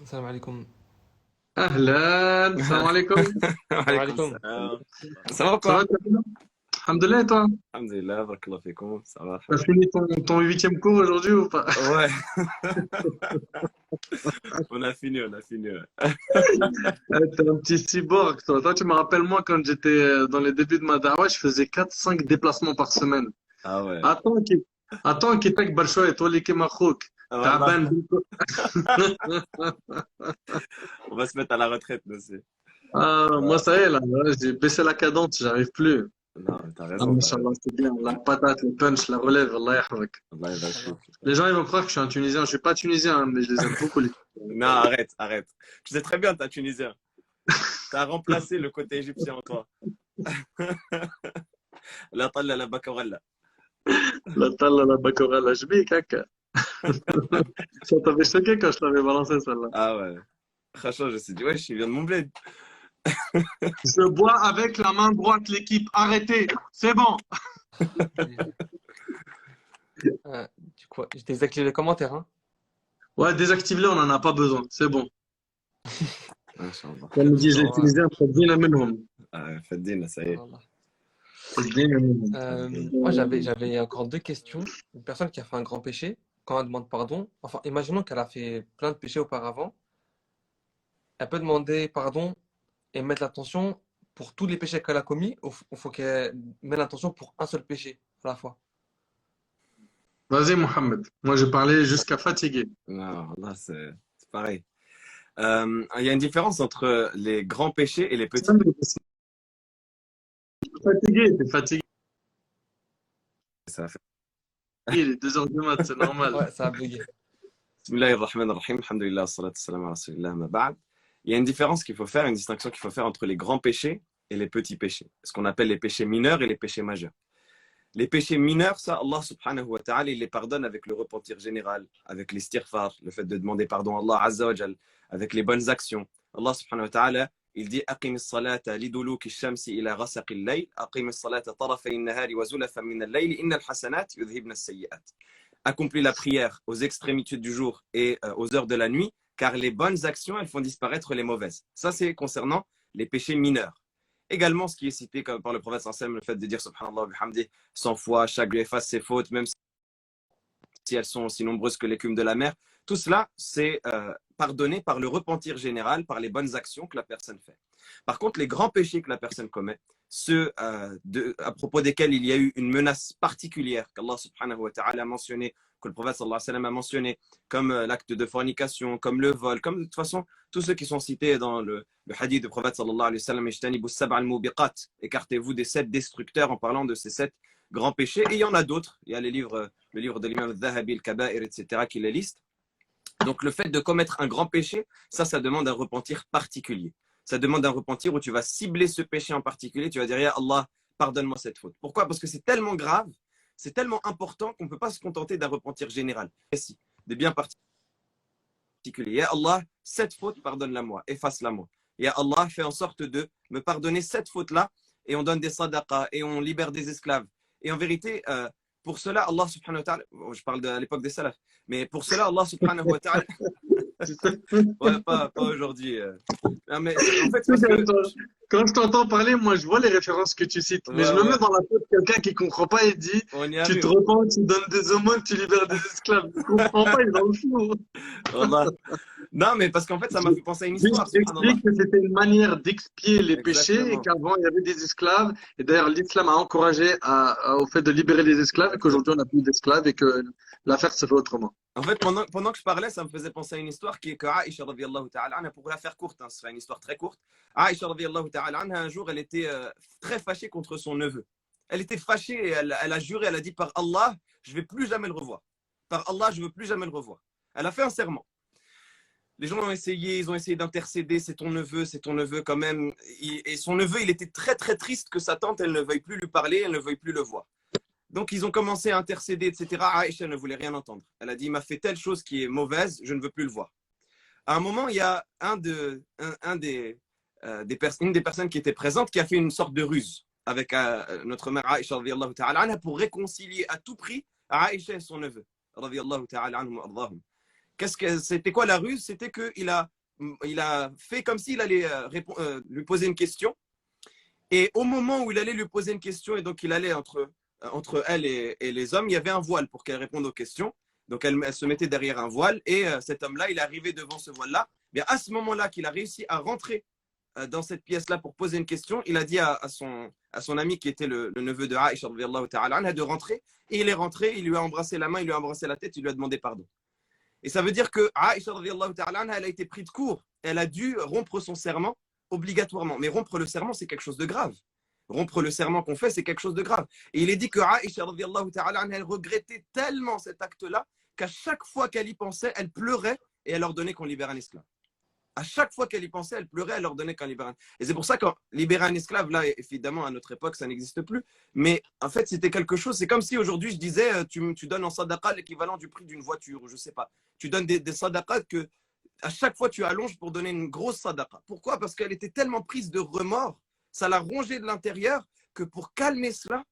السلام عليكم. أهلا، السلام عليكم. السلام وعليكم عليكم. السلام. Ça va ou Ça va, quoi? tu vas bien? Alhamdulillah, et toi? Alhamdulillah, barakallahu fikum, ça va, T'as alhamdulillah. fini ton huitième cours aujourd'hui ou pas? Ouais, on a fini, on a fini. Ouais. T'es un petit cyborg, toi. Toi, tu me rappelles, moi, quand j'étais dans les débuts de ma dawa, je faisais 4 5 déplacements par semaine. Ah ouais. Attends, attends, qui t'a barchoui, toi, les machouk. Ah, Wallah, Taban biko. on va se mettre à la retraite, nous aussi. Ah, moi, Ouais. ça y est, là, j'ai baissé la cadence, j'arrive plus. Non, mais t'as Ah, raison, t'as Machallah, raison. c'est bien. La patate, le punch, la relève, Allah yahfak. Allah Inch'Allah. ybarak Les gens, ils vont croire que je suis un Tunisien. Je suis pas Tunisien, hein, mais je les aime beaucoup, les Non, arrête, arrête. Tu sais très bien, t'as tunisien. T'as remplacé le côté égyptien en toi. La talla, la bakaralla. La talla, la bakora, la jbik, caca. Ça t'avait choqué quand je t'avais balancé celle-là. Ah ouais. Franchement, je me suis dit, ouais, je viens de mon bled. Je bois avec la main droite, l'équipe. Arrêtez, c'est bon. Du coup, je désactive les commentaires, hein. Ouais, désactive-le, on n'en a pas besoin. C'est bon. Inch'Allah. Comme me disent les Sinon, Tunisiens, fadina minhum. Faddine, ça y est. voilà. Fadina minhum. Moi, j'avais encore deux questions. Une personne qui a fait un grand péché, quand elle demande pardon, enfin, imaginons qu'elle a fait plein de péchés auparavant, elle peut demander pardon et mettre l'attention pour tous les péchés qu'elle a commis, ou faut qu'elle mette l'attention pour un seul péché à la fois. Vas-y, Mohamed. Moi, je parlais jusqu'à fatiguer. Non, là, c'est pareil. Il y a une différence entre les grands péchés et les petits péchés. T'es fatigué. Ça fait- Il est 2 heures du mat, c'est normal. Ouais, ça a bugué. Bismillahirrahmanirrahim, alhamdulillah, salatu salam ala rasulillah, ma ba'd. Il y a une différence qu'il faut faire, une distinction qu'il faut faire entre les grands péchés et les petits péchés. Ce qu'on appelle les péchés mineurs et les péchés majeurs. Les péchés mineurs, ça, Allah subhanahu wa ta'ala, il les pardonne avec le repentir général, avec l'istighfar, le fait de demander pardon à Allah azza wa jal, avec les bonnes actions. Allah subhanahu wa ta'ala, il dit Aqim as-salata liduluki shamsi ila ghasaqi al-layl, aqim as-salata tarafay an-nahari wa zulafan min al-layl, inna al-hasanat yudhibna as-sayyi'at. Accomplis la prière aux extrémités du jour et aux heures de la nuit, car les bonnes actions, elles font disparaître les mauvaises. Ça, c'est concernant les péchés mineurs. Également, ce qui est cité par le prophète sallam, le fait de dire subhanallah wa bihamdi 100 fois, chaque lui efface ses fautes, même si elles sont aussi nombreuses que l'écume de la mer. Tout cela, c'est pardonné par le repentir général, par les bonnes actions que la personne fait. Par contre, les grands péchés que la personne commet, ceux à propos desquels il y a eu une menace particulière qu'Allah subhanahu wa ta'ala a mentionné, que le prophète sallallahu alayhi wa sallam a mentionné, comme l'acte de fornication, comme le vol, comme de toute façon, tous ceux qui sont cités dans le hadith du prophète sallallahu alayhi wa sallam, ijtanibu sab'a al-mubiqat, écartez-vous des 7 destructeurs en parlant de ces 7 grands péchés. Et il y en a d'autres. Il y a le livre de l'imam al-Dhahabi, al-Kaba'ir, etc., qui les liste. Donc le fait de commettre un grand péché, ça demande un repentir particulier. Ça demande un repentir où tu vas cibler ce péché en particulier. Tu vas dire, Ya Allah, pardonne-moi cette faute. Pourquoi? Parce que c'est tellement grave, c'est tellement important qu'on ne peut pas se contenter d'un repentir général. Précis, de bien particulier. Ya Allah, cette faute, pardonne-la moi, efface-la moi. Ya Allah, fais en sorte de me pardonner cette faute-là, et on donne des sadaqas, et on libère des esclaves. Et en vérité, pour cela, Allah subhanahu wa ta'ala, je parle de l'époque des salafs, mais pour cela, Allah subhanahu wa ta'ala, ouais, pas aujourd'hui. Non, mais en fait, parce que. Quand je t'entends parler, moi, je vois les références que tu cites, mais Ouais, je me mets ouais, dans la tête de quelqu'un qui comprend pas et dit, on y tu te arrive. repens, tu donnes des aumônes, tu libères des esclaves. Il comprend pas, il est dans le flou. Wallah. Non, mais parce qu'en fait, ça m'a fait penser à une histoire, subhanallah. J'explique que c'était une manière d'expier les péchés et Exactement. qu'avant, il y avait des esclaves. Et d'ailleurs, l'islam a encouragé au fait de libérer les esclaves et qu'aujourd'hui, on n'a plus d'esclaves et que l'affaire se fait autrement. En fait, pendant que je parlais, ça me faisait penser à une histoire qui est que Aïcha radiyallahu ta'ala anha, pour la faire courte, hein, ce sera une histoire très courte. Aïcha radiyallahu ta'ala anha, un jour, elle était très fâchée contre son neveu. Elle était fâchée et elle a juré, elle a dit par Allah, je ne vais plus jamais le revoir. Par Allah, je ne veux plus jamais le revoir. Elle a fait un serment. Les gens ont essayé, ils ont essayé d'intercéder, c'est ton neveu quand même. Et son neveu, il était très très triste que sa tante, elle ne veuille plus lui parler, elle ne veuille plus le voir. Donc, ils ont commencé à intercéder, etc. Aïcha ne voulait rien entendre. Elle a dit, il m'a fait telle chose qui est mauvaise, je ne veux plus le voir. À un moment, il y a une des personnes qui étaient présentes qui a fait une sorte de ruse avec notre mère Aïcha radiyallahu ta'ala anha pour réconcilier à tout prix Aïcha et son neveu radiyallahu ta'ala anhum wa ardahum. C'était quoi la ruse? C'était qu'il a fait comme s'il allait lui poser une question. Et au moment où il allait lui poser une question, et donc il allait entre elle et les hommes, il y avait un voile pour qu'elle réponde aux questions. Donc elle se mettait derrière un voile, et cet homme-là, il est arrivé devant ce voile-là. Bien, à ce moment-là qu'il a réussi à rentrer dans cette pièce-là pour poser une question, il a dit à son ami qui était le neveu de Aïcha de rentrer. Et il est rentré, il lui a embrassé la main, il lui a embrassé la tête, il lui a demandé pardon. Et ça veut dire que Aïcha, elle a été prise de court. Elle a dû rompre son serment obligatoirement. Mais rompre le serment, c'est quelque chose de grave. Rompre le serment qu'on fait, c'est quelque chose de grave. Et il est dit que Aïcha, elle regrettait tellement cet acte-là qu'à chaque fois qu'elle y pensait, elle pleurait et elle ordonnait qu'on libère un esclave. À chaque fois qu'elle y pensait, elle pleurait, elle ordonnait qu'on libère un esclave. Et c'est pour ça que libérer un esclave, là, évidemment, à notre époque, ça n'existe plus. Mais en fait, c'était quelque chose. C'est comme si aujourd'hui, je disais, tu donnes en sadaqa l'équivalent du prix d'une voiture, ou je ne sais pas. Tu donnes des sadaqas que à chaque fois, tu allonges pour donner une grosse sadaqa. Pourquoi? Parce qu'elle était tellement prise de remords, ça l'a rongée de l'intérieur, que pour calmer cela,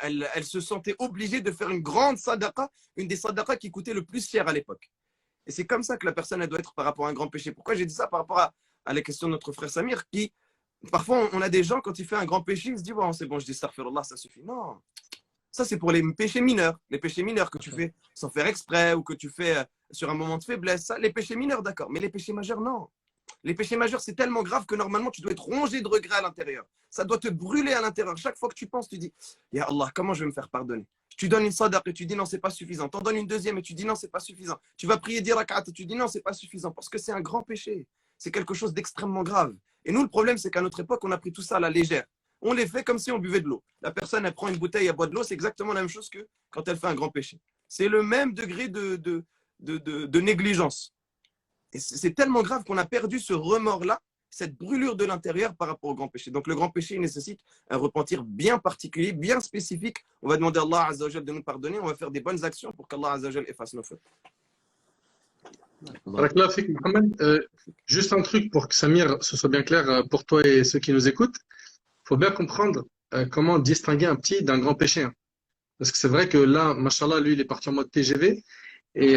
elle se sentait obligée de faire une grande sadaqa, une des sadaqas qui coûtait le plus cher à l'époque. Et c'est comme ça que la personne elle doit être par rapport à un grand péché. Pourquoi j'ai dit ça? Par rapport à la question de notre frère Samir, qui, parfois, on a des gens, quand il fait un grand péché, ils se disent, bon, c'est bon, je dis astaghfirullah, ça suffit. Non, ça c'est pour les péchés mineurs. Les péchés mineurs que tu fais sans faire exprès ou que tu fais sur un moment de faiblesse. Ça, les péchés mineurs, d'accord. Mais les péchés majeurs, non. Les péchés majeurs, c'est tellement grave que normalement, tu dois être rongé de regrets à l'intérieur. Ça doit te brûler à l'intérieur. Chaque fois que tu penses, tu dis, Ya Allah, comment je vais me faire pardonner? Tu donnes une sadaqa et tu dis non, c'est pas suffisant. Tu en donnes une deuxième et tu dis non, c'est pas suffisant. Tu vas prier 10 rak'at et tu dis non, c'est pas suffisant parce que c'est un grand péché. C'est quelque chose d'extrêmement grave. Et nous, le problème, c'est qu'à notre époque, on a pris tout ça à la légère. On les fait comme si on buvait de l'eau. La personne, elle prend une bouteille, elle boit de l'eau, c'est exactement la même chose que quand elle fait un grand péché. C'est le même degré de négligence. Et c'est tellement grave qu'on a perdu ce remords-là, cette brûlure de l'intérieur par rapport au grand péché. Donc le grand péché il nécessite un repentir bien particulier, bien spécifique. On va demander à Allah Azza wa Jal de nous pardonner, on va faire des bonnes actions pour qu'Allah Azza wa Jal efface nos fautes. Barakallahu fik, Mohamed. Juste un truc pour que Samir, ce soit bien clair pour toi et ceux qui nous écoutent. Il faut bien comprendre comment distinguer un petit d'un grand péché. Hein. Parce que c'est vrai que là, machallah, lui, il est parti en mode TGV. Et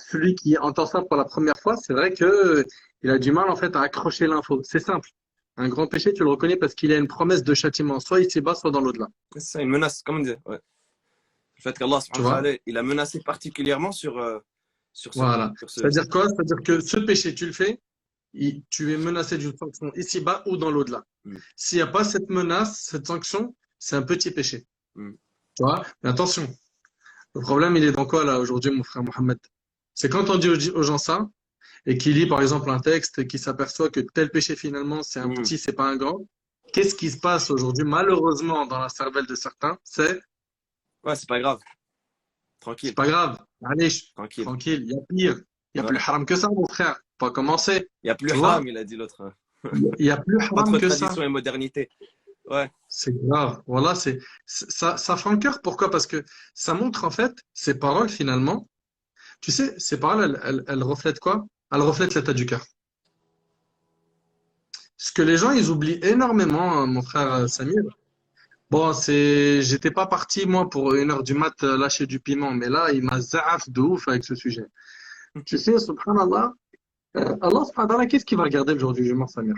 celui qui entend ça pour la première fois, c'est vrai que il a du mal en fait à accrocher l'info. C'est simple. Un grand péché, tu le reconnais parce qu'il y a une promesse de châtiment, soit ici-bas, soit dans l'au-delà. C'est une menace, comme on dit. Ouais. Le fait qu'Allah Tu vois? il a menacé particulièrement sur Voilà. sur C'est-à-dire quoi? C'est-à-dire que ce péché, tu le fais, tu es menacé d'une sanction ici-bas ou dans l'au-delà. Mm. S'il n'y a pas cette menace, cette sanction, c'est un petit péché. Mm. Tu vois? Mais attention, le problème, il est dans quoi là aujourd'hui, mon frère Mohamed? C'est quand on dit aux gens ça, et qui lit par exemple un texte et qui s'aperçoit que tel péché finalement c'est un Mm. petit, c'est pas un grand. Qu'est-ce qui se passe aujourd'hui malheureusement dans la cervelle de certains? Ouais, c'est pas grave. C'est Tranquille, pas grave, allez, tranquille. tranquille, il y a pire, il y a Ouais. plus haram que ça mon frère, pas commencer, Il n'y a plus tu vois, haram, il a dit l'autre. il y a plus haram Entre que ça. tradition et modernité. Ouais. C'est grave, voilà, ça fait un cœur. Pourquoi? Parce que ça montre en fait ces paroles finalement. Tu sais, ces paroles elles reflètent quoi? Elles reflètent l'état du cœur. Ce que les gens ils oublient énormément, mon frère Samir. Bon, j'étais pas parti, moi, pour 1 heure du mat lâcher du piment, mais là, il m'a zaaf de ouf avec ce sujet. Tu sais, subhanallah, Allah, subhanahu wa ta'ala, qu'est-ce qu'il va regarder le jour du jugement, Samir?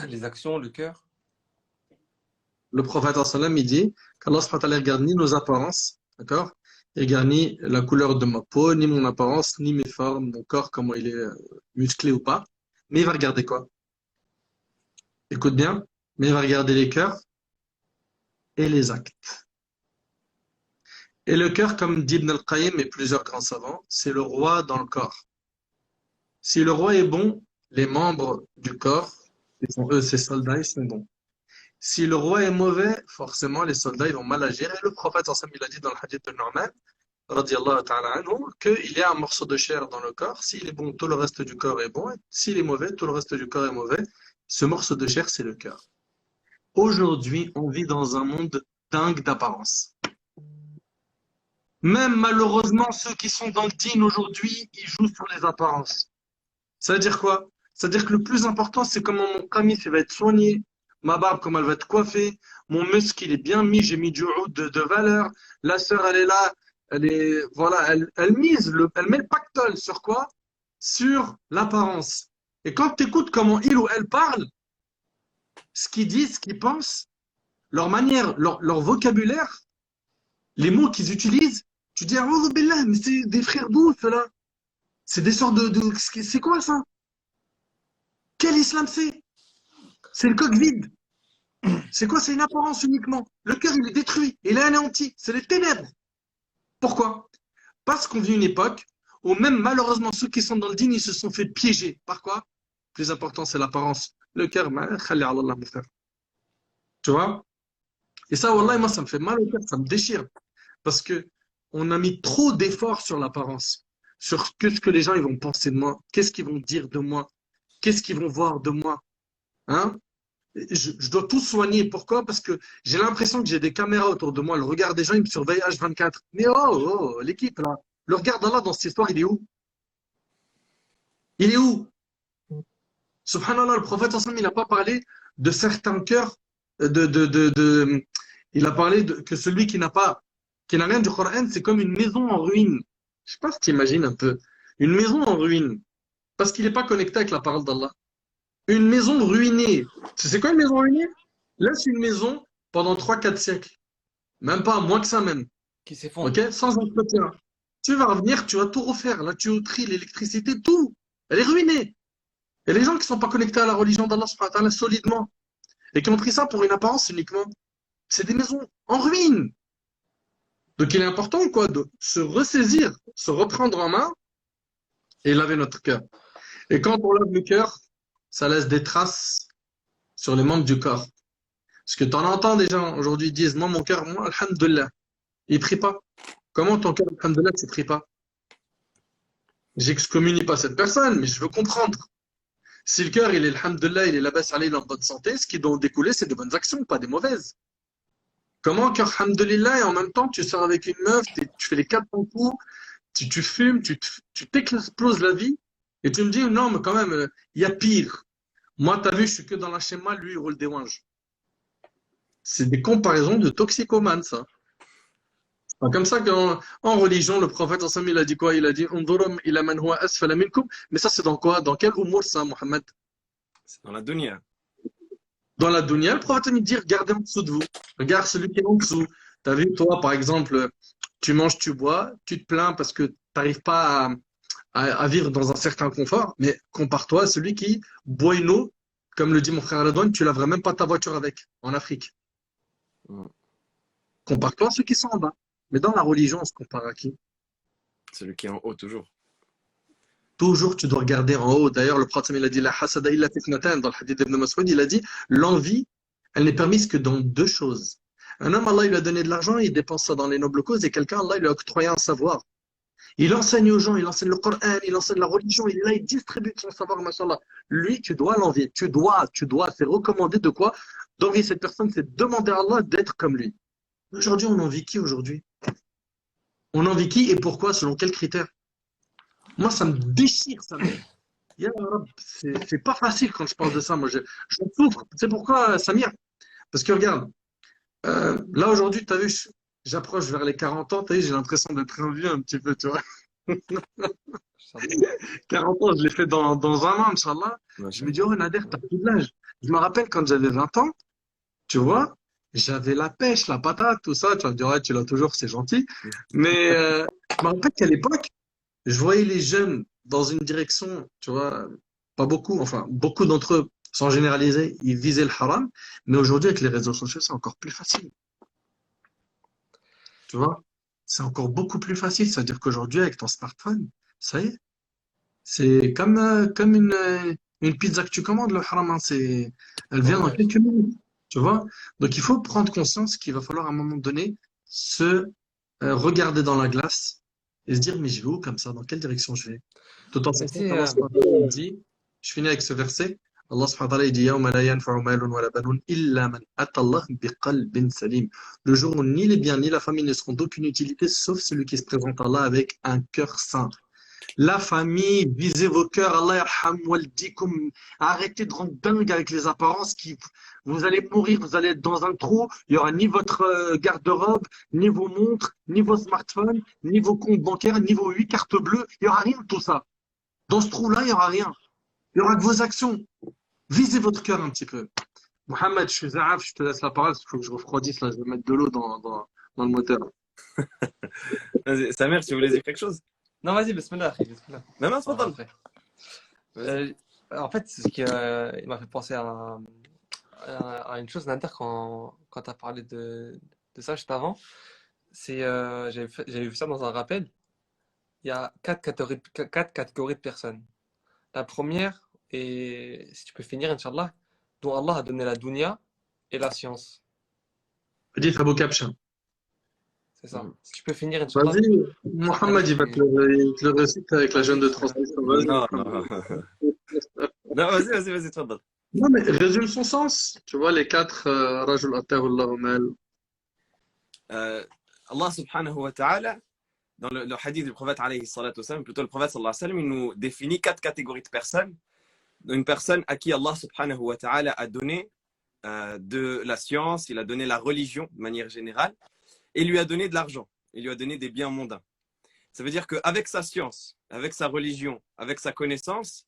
Les actions, le cœur. Le prophète, sallam, il dit qu'Allah, subhanahu wa ta'ala, regarde ni nos apparences, d'accord? Il regarde ni la couleur de ma peau, ni mon apparence, ni mes formes, mon corps, comment il est musclé ou pas. Mais il va regarder quoi? Écoute bien, mais il va regarder les cœurs et les actes. Et le cœur, comme dit Ibn al-Qayyim et plusieurs grands savants, c'est le roi dans le corps. Si le roi est bon, les membres du corps, ses soldats, ils sont bons. Si le roi est mauvais, forcément, les soldats, ils vont mal agir. Et le prophète, il a dit dans le hadith de Nu'man, radiyallahu ta'ala anhu, qu'il y a un morceau de chair dans le corps. S'il est bon, tout le reste du corps est bon. Et s'il est mauvais, tout le reste du corps est mauvais. Ce morceau de chair, c'est le cœur. Aujourd'hui, on vit dans un monde dingue d'apparence. Même malheureusement, ceux qui sont dans le dîn aujourd'hui, ils jouent sur les apparences. Ça veut dire quoi? Ça veut dire que le plus important, c'est comment mon qamis va être soigné, ma barbe, comment elle va être coiffée, mon muscle, il est bien mis, j'ai mis du oud de valeur, la sœur, elle est là, voilà, elle mise elle met le pactole sur quoi? Sur l'apparence. Et quand tu écoutes comment il ou elle parle, ce qu'ils disent, ce qu'ils pensent, leur manière, leur vocabulaire, les mots qu'ils utilisent, tu dis, ah, billah, mais c'est des frères d'où, ceux-là? C'est des sortes c'est quoi ça? Quel islam c'est? C'est le coq vide. C'est quoi? C'est une apparence uniquement. Le cœur, il est détruit, il est anéanti. C'est les ténèbres. Pourquoi? Parce qu'on vit une époque où même malheureusement ceux qui sont dans le dîne, ils se sont fait piéger. Par quoi? Le plus important, c'est l'apparence. Le cœur, khali ala Allah, mon frère. Tu vois? Et ça, wallah, moi, ça me fait mal au cœur, ça me déchire. Parce que on a mis trop d'efforts sur l'apparence, sur ce que les gens ils vont penser de moi, qu'est-ce qu'ils vont dire de moi, qu'est-ce qu'ils vont voir de moi. Hein? Je dois tout soigner. Pourquoi? Parce que j'ai l'impression que j'ai des caméras autour de moi. Le regard des gens, ils me surveillent H24. Mais l'équipe là, le regard d'Allah dans cette histoire, il est où? Il est où? Subhanallah, le prophète ensemble, il n'a pas parlé de certains cœurs, il a parlé que celui qui n'a rien du Coran, c'est comme une maison en ruine. Je sais pas si tu imagines un peu. Une maison en ruine. Parce qu'il n'est pas connecté avec la parole d'Allah. Une maison ruinée. C'est quoi une maison ruinée? Laisse une maison pendant 3 4 siècles. Même pas, moins que ça même. Qui s'effondre. Ok? Sans entretien. Tu vas revenir, tu vas tout refaire. La tuyauterie, l'électricité, tout. Elle est ruinée. Et les gens qui ne sont pas connectés à la religion d'Allah subhanahu wa ta'ala solidement et qui ont pris ça pour une apparence uniquement, c'est des maisons en ruine. Donc il est important quoi, de se ressaisir, se reprendre en main et laver notre cœur. Et quand on lave le cœur, ça laisse des traces sur les membres du corps. Parce que tu en entends des gens aujourd'hui disent, moi mon cœur, moi, alhamdoulilah, il prie pas. Comment ton cœur, alhamdoulilah, tu pries pas? J'excommunie pas cette personne, mais je veux comprendre. Si le cœur, il est, alhamdoulilah, il est là-bas, il est en bonne santé, ce qui doit en découler, c'est de bonnes actions, pas des mauvaises. Comment cœur, alhamdoulilah, et en même temps, tu sors avec une meuf, tu fais les 4 coups, tu fumes, tu t'exploses la vie, et tu me dis, non, mais quand même, il y a pire. Moi, tu as vu, je suis que dans la schéma, lui, il roule des wanges. C'est des comparaisons de toxicomanes, ça. C'est comme ça qu'en religion, le prophète, ensemble, il a dit quoi? Il a dit, Undurum ila man huwa asfala minkum. Mais ça, c'est dans quoi? Dans quel humour, ça, Mohammed? C'est dans la dunya. Dans la dunya, le prophète me dit, regardez en dessous de vous. Regarde celui qui est en dessous. Tu as vu, toi, par exemple, tu manges, tu bois, tu te plains parce que tu n'arrives pas à vivre dans un certain confort, mais compare-toi à celui qui boit une eau, comme le dit mon frère Redouane, tu laverais même pas ta voiture avec, en Afrique. Mm. Compare-toi à ceux qui sont en bas. Mais dans la religion, on se compare à qui? Celui qui est en haut, toujours. Toujours, tu dois regarder en haut. D'ailleurs, le prophète, il a dit, la hasada illa fitnatan, dans le hadith d'Ibn Mas'ud, il a dit, l'envie, elle n'est permise que dans 2 choses. Un homme, Allah, il lui a donné de l'argent, il dépense ça dans les nobles causes, et quelqu'un, Allah, il lui a octroyé un savoir. Il enseigne aux gens, il enseigne le Coran, il enseigne la religion, il est là, il distribue son savoir, machallah. Lui, tu dois l'envier. Tu dois, c'est recommandé de quoi? D'envier cette personne, c'est demander à Allah d'être comme lui. Aujourd'hui, on envie qui aujourd'hui? On envie qui et pourquoi? Selon quels critères? Moi, ça me déchire, ça me... Ya Rab, c'est pas facile quand je parle de ça. Moi, je souffre. C'est pourquoi, Samir? Parce que regarde, là aujourd'hui, tu as vu, j'approche vers les 40 ans, tu as vu, j'ai l'impression d'être un vieux un petit peu, tu vois. 40 ans, je l'ai fait dans un an, Inch'Allah. Je me dis, oh Nader, t'as plus de l'âge. Je me rappelle quand j'avais 20 ans, tu vois, j'avais la pêche, la patate, tout ça. Tu vas me dire, ouais, tu l'as toujours, c'est gentil. Mais je me rappelle qu'à l'époque, je voyais les jeunes dans une direction, tu vois, pas beaucoup, enfin, beaucoup d'entre eux, sans généraliser, ils visaient le haram. Mais aujourd'hui, avec les réseaux sociaux, c'est encore plus facile. Tu vois, c'est encore beaucoup plus facile. C'est-à-dire qu'aujourd'hui, avec ton smartphone, ça y est, c'est comme une pizza que tu commandes, le haram, hein, elle vient dans Ouais. quelques minutes. Tu vois? Donc, il faut prendre conscience qu'il va falloir à un moment donné se regarder dans la glace et se dire, mais je vais où comme ça? Dans quelle direction je vais? Tout en Mais sachant tu sais, qu'Allah subhanahu wa ta'ala dit, je finis avec ce verset, Allah subhanahu wa ta'ala il dit, يَوْمَ لَا يَنْفَعُ مَالٌ وَلَا بَنُونَ إِلَّا مَنْ أَتَى اللَّهَ بِقَلْبٍ سَلِيمٍ. Le jour où ni les biens ni la famille ne seront d'aucune utilité, sauf celui qui se présente à Allah avec un cœur saint. La famille, visez vos cœurs, Allah yarham waldikum. Arrêtez de rendre dingue avec les apparences vous allez mourir, vous allez être dans un trou, il y aura ni votre garde-robe, ni vos montres, ni vos smartphones, ni vos comptes bancaires, ni vos 8 cartes bleues, il y aura rien de tout ça. Dans ce trou-là, il y aura rien. Il y aura que vos actions. Visez votre cœur un petit peu. Mohamed, je suis Zaaf, je te laisse la parole, parce qu'il faut que je refroidisse là, je vais mettre de l'eau dans le moteur. Vas-y, Samer, tu voulais dire quelque chose? Non, vas-y, bismillah, akhi, bismillah. Non, non, On va tfadal. après. Vas-y. En fait, ce qui il m'a fait penser à une chose, Nader, quand tu as parlé de ça juste avant. J'avais vu ça dans un rappel. Il y a quatre catégories de personnes. La première, et si tu peux finir, Inch'Allah, dont Allah a donné la dunya et la science. Hadith Abu Kabsha. C'est ça. Mhm. Si tu peux finir, Inch'Allah, Vas-y, ça Mohamed, il te le récite avec la jeune de transmission. Vas-y, Non, Mohamed. non. Non, vas-y, tfadal. Non, mais résume son sens. Tu vois, les 4 Rajul Attahu Allahu Mal. Allah subhanahu wa ta'ala, dans le hadith du prophète alayhi salatu wasalam, plutôt le prophète sallallahu alayhi wa sallam, il nous définit 4 catégories de personnes. Une personne à qui Allah subhanahu wa ta'ala a donné de la science, il a donné la religion de manière générale, et il lui a donné de l'argent, il lui a donné des biens mondains. Ça veut dire qu'avec sa science, avec sa religion, avec sa connaissance,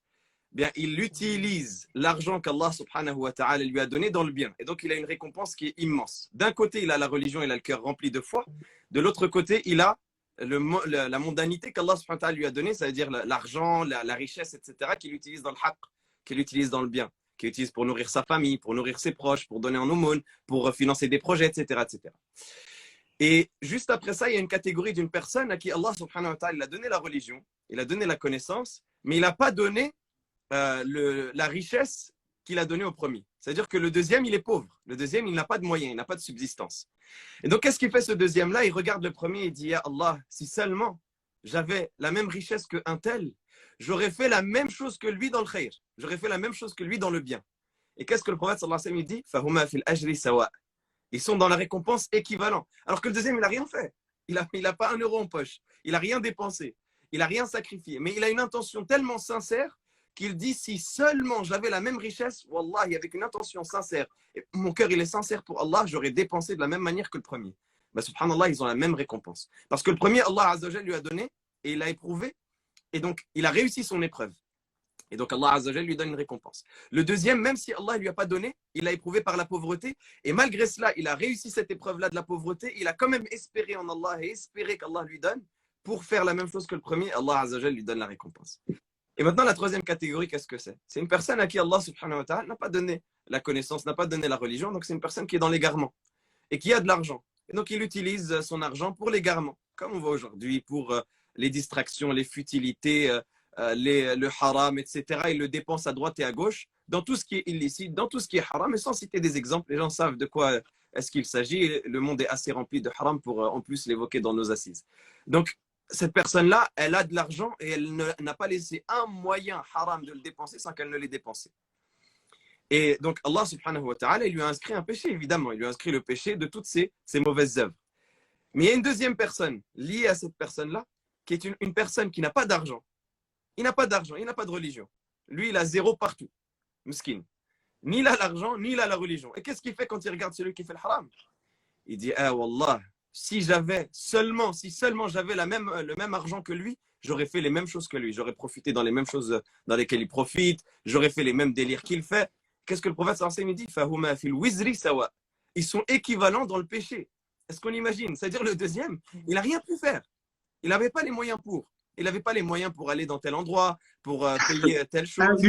bien, il utilise l'argent qu'Allah subhanahu wa ta'ala lui a donné dans le bien. Et donc, il a une récompense qui est immense. D'un côté, il a la religion, il a le cœur rempli de foi. De l'autre côté, il a la mondanité qu'Allah subhanahu wa ta'ala lui a donnée, c'est-à-dire l'argent, la richesse, etc., qu'il utilise dans le haqq, qu'il utilise dans le bien, qu'il utilise pour nourrir sa famille, pour nourrir ses proches, pour donner en aumône, pour financer des projets, etc., etc. Et juste après ça, il y a une catégorie d'une personne à qui Allah subhanahu wa ta'ala a donné la religion, il a donné la connaissance, mais il n'a pas donné la richesse qu'il a donnée au premier. C'est-à-dire que le deuxième, il est pauvre. Le deuxième, il n'a pas de moyens, il n'a pas de subsistance. Et donc, qu'est-ce qu'il fait ce deuxième-là? Il regarde le premier et dit, ya Allah, si seulement j'avais la même richesse qu'un tel, j'aurais fait la même chose que lui dans le khayr. J'aurais fait la même chose que lui dans le bien. Et qu'est-ce que le prophète sallallahu alayhi wa sallam dit? Fahuma fil ajri sawa. Ils sont dans la récompense équivalent. Alors que le deuxième, il n'a rien fait. Il n'a pas 1 euro en poche. Il n'a rien dépensé. Il n'a rien sacrifié. Mais il a une intention tellement sincère qu'il dit, si seulement j'avais la même richesse, wallahi, avec une intention sincère, et mon cœur il est sincère pour Allah, j'aurais dépensé de la même manière que le premier. Mais subhanallah, ils ont la même récompense. Parce que le premier, Allah Azza wa Jal lui a donné et il a éprouvé. Et donc, il a réussi son épreuve. Et donc, Allah Azza wa Jal lui donne une récompense. Le deuxième, même si Allah ne lui a pas donné, il l'a éprouvé par la pauvreté. Et malgré cela, il a réussi cette épreuve-là de la pauvreté. Il a quand même espéré en Allah et espéré qu'Allah lui donne pour faire la même chose que le premier. Allah Azza wa Jal lui donne la récompense. Et maintenant, la troisième catégorie, qu'est-ce que c'est? C'est une personne à qui Allah subhanahu wa ta'ala n'a pas donné la connaissance, n'a pas donné la religion. Donc, c'est une personne qui est dans l'égarement et qui a de l'argent. Et donc, il utilise son argent pour l'égarement, comme on voit aujourd'hui, pour les distractions, les futilités, le haram, etc. Il le dépense à droite et à gauche dans tout ce qui est illicite, dans tout ce qui est haram. Et sans citer des exemples, les gens savent de quoi est-ce qu'il s'agit. Le monde est assez rempli de haram pour en plus l'évoquer dans nos assises. Donc, cette personne-là, elle a de l'argent et elle n'a pas laissé un moyen haram de le dépenser sans qu'elle ne l'ait dépensé. Et donc, Allah subhanahu wa ta'ala, il lui a inscrit un péché, évidemment. Il lui a inscrit le péché de toutes ces mauvaises œuvres. Mais il y a une deuxième personne liée à cette personne-là, qui est une personne qui n'a pas d'argent. Il n'a pas d'argent, il n'a pas de religion. Lui, il a zéro partout. Miskin. Ni il a l'argent, ni il a la religion. Et qu'est-ce qu'il fait quand il regarde celui qui fait le haram? Il dit, ah wallah, si seulement j'avais le même argent que lui, j'aurais fait les mêmes choses que lui. J'aurais profité dans les mêmes choses dans lesquelles il profite. J'aurais fait les mêmes délires qu'il fait. Qu'est-ce que le prophète sallallahu alayhi wa sallam dit? Fahuma fil wizri sawa. Ils sont équivalents dans le péché. Est-ce qu'on imagine? C'est-à-dire le deuxième, il n'a rien pu faire. Il n'avait pas les moyens pour. Il n'avait pas les moyens pour aller dans tel endroit, pour payer telle chose.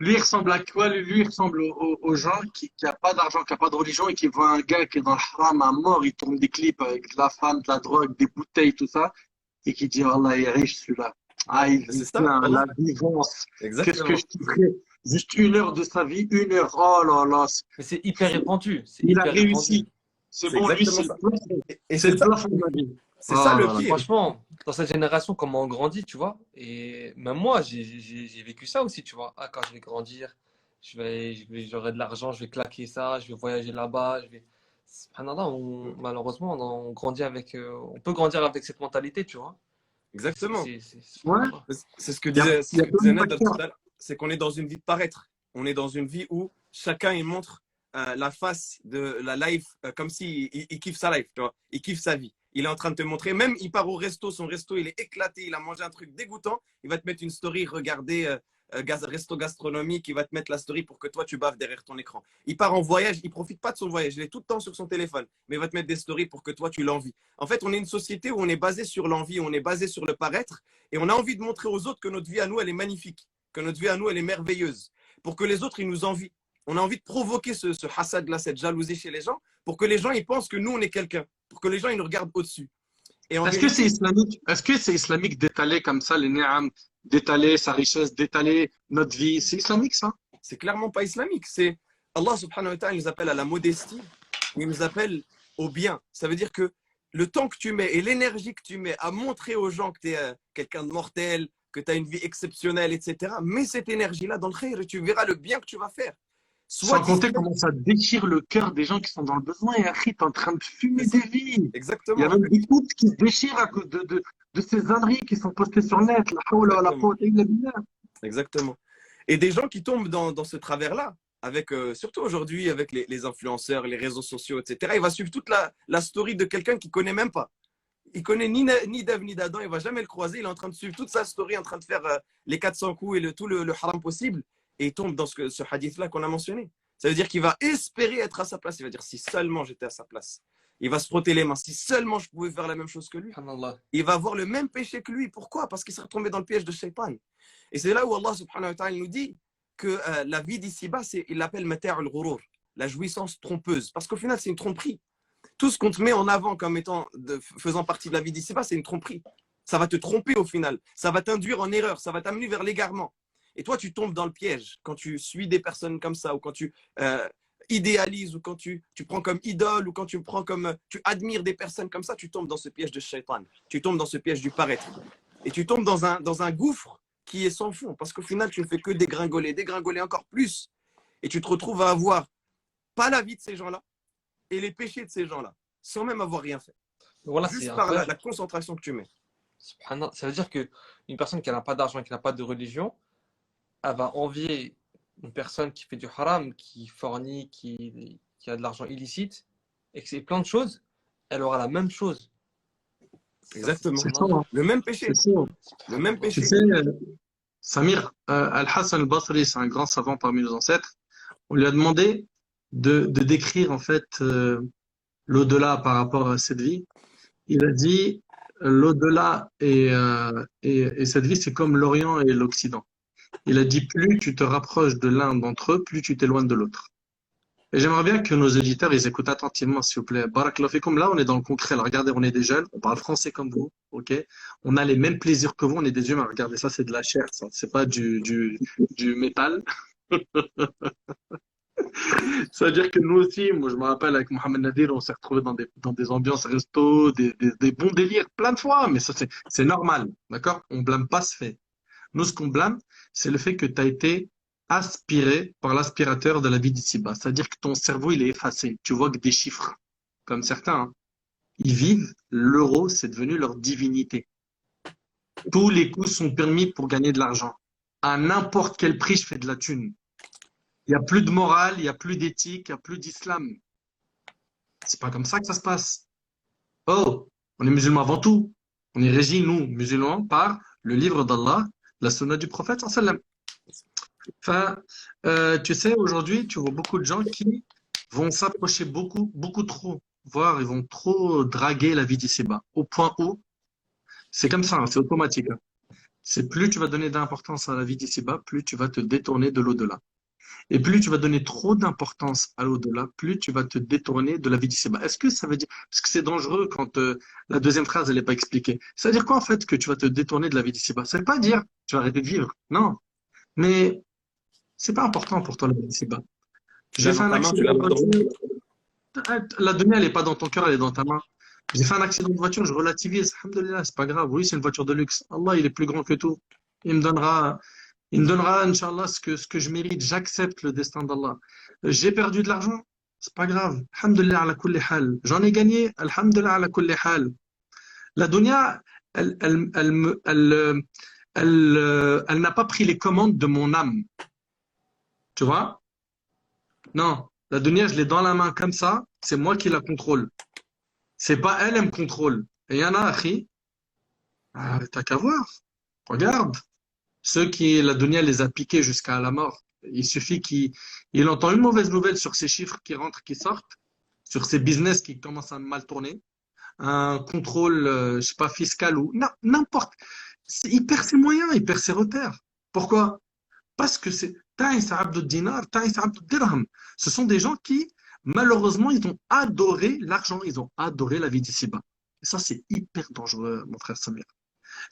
Lui, il ressemble à quoi? Lui, il ressemble aux gens qui n'ont pas d'argent, qui n'ont pas de religion et qui voient un gars qui est dans le haram à mort, il tourne des clips avec de la femme, de la drogue, des bouteilles, tout ça, et qui dit, oh là, il est riche celui-là. Ah, il vit plein, la vivance. Qu'est-ce que je dirais? Juste 1 heure de sa vie, 1 heure. Oh là là. Mais c'est hyper répandu. Il a réussi. C'est bon, lui, c'est le plafond de la vie. C'est ça le pire. Franchement, dans cette génération, comment on grandit, tu vois. Et même moi, j'ai vécu ça aussi, tu vois. Ah, quand je vais grandir, j'aurai de l'argent, je vais claquer ça, je vais voyager là-bas. Subhanallah, malheureusement, on grandit avec, on peut grandir avec cette mentalité, tu vois. Exactement. Ouais. Subhanallah. C'est ce que Il y a, disait, il y a plein de Nadal tout facteurs. à l'heure. C'est qu'on est dans une vie de paraître. On est dans une vie où chacun il montre la face de la life comme si il kiffe sa life, tu vois. Il kiffe sa vie. Il est en train de te montrer. Même il part au resto, son resto il est éclaté, il a mangé un truc dégoûtant. Il va te mettre une story, regardez resto gastronomique. Il va te mettre la story pour que toi tu baves derrière ton écran. Il part en voyage, il profite pas de son voyage. Il est tout le temps sur son téléphone, mais il va te mettre des stories pour que toi tu l'envies. En fait, on est une société où on est basé sur l'envie, on est basé sur le paraître. Et on a envie de montrer aux autres que notre vie à nous, elle est magnifique, que notre vie à nous, elle est merveilleuse, pour que les autres, ils nous envient. On a envie de provoquer ce hasad-là, cette jalousie chez les gens, pour que les gens, ils pensent que nous, on est quelqu'un, pour que les gens, ils nous regardent au-dessus. Et en Est-ce que c'est réalité, islamique? Est-ce que c'est islamique d'étaler comme ça les ni'am, d'étaler sa richesse, d'étaler notre vie? C'est islamique, ça? c'est clairement pas islamique. C'est Allah subhanahu wa ta'ala, il nous appelle à la modestie, il nous appelle au bien. Ça veut dire que le temps que tu mets et l'énergie que tu mets à montrer aux gens que tu es quelqu'un de mortel, que tu as une vie exceptionnelle, etc., mets cette énergie-là dans le khayr et tu verras le bien que tu vas faire. Sois Sans compter discret. comment ça déchire le cœur des gens qui sont dans le besoin. Et après, t'es en train de C'est fumer ça. des vies. Il y a Exactement. même des couples qui se déchirent à cause de ces âneries qui sont postées sur le net. La hawla wa la Exactement. quwwata illa billah. Exactement. Et des gens qui tombent dans ce travers-là, avec, surtout aujourd'hui avec les influenceurs, les réseaux sociaux, etc., il va suivre toute la story de quelqu'un qu'il ne connaît même pas. Il connaît ni d'Ève ni d'Adam, il ne va jamais le croiser. Il est en train de suivre toute sa story, en train de faire les 400 coups et tout le haram possible. Et il tombe dans ce hadith-là qu'on a mentionné. Ça veut dire qu'il va espérer être à sa place. Il va dire si seulement j'étais à sa place. Il va se frotter les mains. Si seulement je pouvais faire la même chose que lui. Subhanallah. Il va avoir le même péché que lui. Pourquoi? Parce qu'il s'est retombé dans le piège de Shaitan. Et c'est là où Allah subhanahu wa ta'ala nous dit que la vie d'ici-bas, il l'appelle mata' al-ghurur, la jouissance trompeuse. Parce qu'au final, c'est une tromperie. Tout ce qu'on te met en avant comme faisant partie de la vie d'ici-bas, c'est une tromperie. Ça va te tromper au final. Ça va t'induire en erreur. Ça va t'amener vers l'égarement. Et toi, tu tombes dans le piège quand tu suis des personnes comme ça, ou quand tu idéalises, ou quand tu prends comme idole, ou quand tu admires des personnes comme ça, tu tombes dans ce piège de Shaitan. Tu tombes dans ce piège du paraître. Et tu tombes dans un gouffre qui est sans fond. Parce qu'au final, tu ne fais que dégringoler encore plus. Et tu te retrouves à avoir pas la vie de ces gens-là et les péchés de ces gens-là, sans même avoir rien fait. Voilà, c'est Juste par incroyable. la concentration que tu mets. Subhanallah. Ça veut dire qu'une personne qui n'a pas d'argent, qui n'a pas de religion, elle va envier une personne qui fait du haram, qui fornique, qui a de l'argent illicite, et que c'est plein de choses, elle aura la même chose. Exactement. C'est ça, hein. Le même péché. C'est ça. Le même Tu péché. sais, Samir, Al-Hassan al-Basri, c'est un grand savant parmi nos ancêtres. On lui a demandé de décrire en fait l'au-delà par rapport à cette vie. Il a dit l'au-delà et cette vie, c'est comme l'Orient et l'Occident. Il a dit plus tu te rapproches de l'un d'entre eux, plus tu t'éloignes de l'autre. Et j'aimerais bien que nos éditeurs, ils écoutent attentivement, s'il vous plaît. Barakallahu fikum. Là, on est dans le concret. Là, regardez, on est des jeunes, on parle français comme vous, ok? On a les mêmes plaisirs que vous, on est des humains. Regardez, ça, c'est de la chair, ça. C'est pas du métal. Ça veut dire que nous aussi, moi, je me rappelle avec Mohamed Nadir, on s'est retrouvés dans des ambiances resto, des bons délires, plein de fois, mais ça, c'est normal, d'accord? On blâme pas ce fait. Nous, ce qu'on blâme, c'est le fait que tu as été aspiré par l'aspirateur de la vie d'ici-bas. C'est-à-dire que ton cerveau, il est effacé. Tu vois que des chiffres, comme certains, hein. Ils vivent, l'euro, c'est devenu leur divinité. Tous les coups sont permis pour gagner de l'argent. À n'importe quel prix, je fais de la thune. Il n'y a plus de morale, il n'y a plus d'éthique, il n'y a plus d'islam. C'est pas comme ça que ça se passe. Oh, on est musulmans avant tout. On est régis, nous, musulmans, par le livre d'Allah, la sunna du prophète, sallam. Enfin, tu sais, aujourd'hui, tu vois beaucoup de gens qui vont s'approcher beaucoup trop, voire ils vont trop draguer la vie d'ici-bas, au point où, c'est comme ça, hein, c'est automatique, hein. C'est plus tu vas donner d'importance à la vie d'ici-bas, plus tu vas te détourner de l'au-delà. Et plus tu vas donner trop d'importance à l'au-delà, plus tu vas te détourner de la vie d'ici-bas. Est-ce que ça veut dire, parce que c'est dangereux quand la deuxième phrase, elle n'est pas expliquée. Ça veut dire quoi, en fait, que tu vas te détourner de la vie d'ici-bas? Ça veut pas dire tu vas arrêter de vivre. Non. Mais c'est pas important pour toi, la vie d'ici-bas. Tu J'ai l'as fait dans un ta main, accident tu l'as de pas dans voiture. La demi, elle est pas dans ton cœur, elle est dans ta main. J'ai fait un accident de voiture, je relativise. Alhamdoulilah, c'est pas grave. Oui, c'est une voiture de luxe. Allah, il est plus grand que tout. Il me donnera, Inch'Allah, ce que je mérite. J'accepte le destin d'Allah. J'ai perdu de l'argent. C'est pas grave. Alhamdulillah ala kulli hal. J'en ai gagné. Alhamdulillah ala kulli hal. La dunya, elle n'a pas pris les commandes de mon âme. Tu vois? Non, la dunya, je l'ai dans la main comme ça, c'est moi qui la contrôle. C'est pas elle, elle me contrôle. Et il y en a, akhi, t'as qu'à voir. Regarde. Ceux qui, la dunya les a piqués jusqu'à la mort. Il suffit qu'il entend une mauvaise nouvelle sur ces chiffres qui rentrent, qui sortent, sur ces business qui commencent à mal tourner, un contrôle, je sais pas, fiscal ou n'importe. Il perd ses moyens, il perd ses repères. Pourquoi? Parce que c'est Ta'is abd dinar, Ta'is abd dirham. Ce sont des gens qui, malheureusement, ils ont adoré l'argent, ils ont adoré la vie d'ici-bas. Et ça, c'est hyper dangereux, mon frère Samir.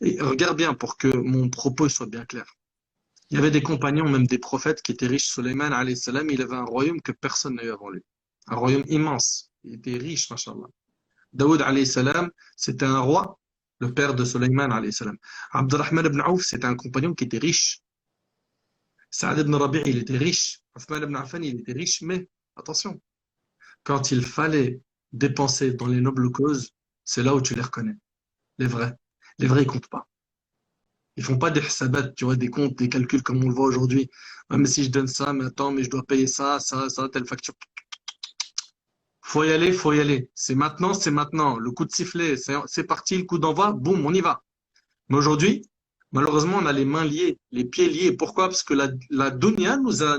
Et regarde bien pour que mon propos soit bien clair. Il y avait des compagnons, même des prophètes qui étaient riches. Sulayman, alayhi salam, il avait un royaume que personne n'a eu avant lui. Un royaume immense. Il était riche, machallah. Daoud, alayhi salam, c'était un roi, le père de Sulayman, alayhi salam. Abdurrahman ibn Auf, c'était un compagnon qui était riche. Saad ibn Rabi', il était riche. Uthman ibn Affan, il était riche, mais attention, quand il fallait dépenser dans les nobles causes, c'est là où tu les reconnais. Les vrais. Les vrais, ils comptent pas. Ils font pas des hisabat, tu vois, des comptes, des calculs comme on le voit aujourd'hui. Ouais, mais si je donne ça, mais attends, mais je dois payer ça, telle facture. Faut y aller, faut y aller. C'est maintenant, c'est maintenant. Le coup de sifflet, c'est parti, le coup d'envoi, boum, on y va. Mais aujourd'hui, malheureusement, on a les mains liées, les pieds liés. Pourquoi? Parce que la dunya nous a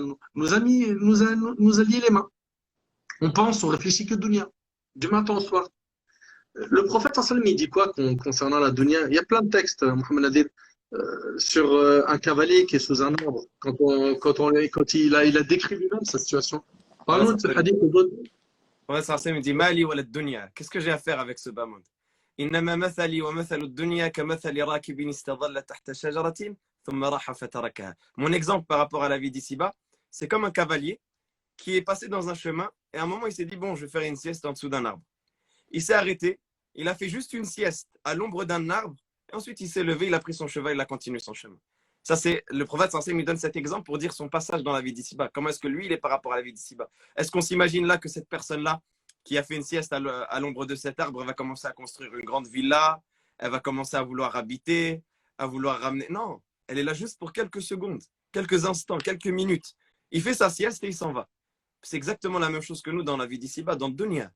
lié les mains. On pense, on réfléchit que dunya. Du matin au soir. Le prophète sallallahu alayhi wa sallam, il dit quoi concernant la dunya? Il y a plein de textes, Mohamed Nadir, sur un cavalier qui est sous un arbre, quand il a décrit lui-même sa situation. Voilà, Parlons de ce hadith de d'autres. Ouais, ça me dit Mali wa dunya. Qu'est-ce que j'ai à faire avec ce bas monde? إنما مثلي ومثل الدنيا كمثل راكب استظل تحت شجرة ثم راح فتركها. Mon exemple par rapport à la vie d'ici-bas, c'est comme un cavalier qui est passé dans un chemin et à un moment il s'est dit bon, je vais faire une sieste en dessous d'un arbre. Il s'est arrêté, il a fait juste une sieste à l'ombre d'un arbre et ensuite il s'est levé, il a pris son cheval, il a continué son chemin. Ça, c'est le prophète censé me donne cet exemple pour dire son passage dans la vie d'ici-bas. Comment est-ce que lui, il est par rapport à la vie d'ici-bas? Est-ce qu'on s'imagine là que cette personne-là, qui a fait une sieste à l'ombre de cet arbre, va commencer à construire une grande villa, elle va commencer à vouloir habiter, à vouloir ramener... Non, elle est là juste pour quelques secondes, quelques instants, quelques minutes. Il fait sa sieste et il s'en va. C'est exactement la même chose que nous dans la vie d'ici-bas, dans le dunya.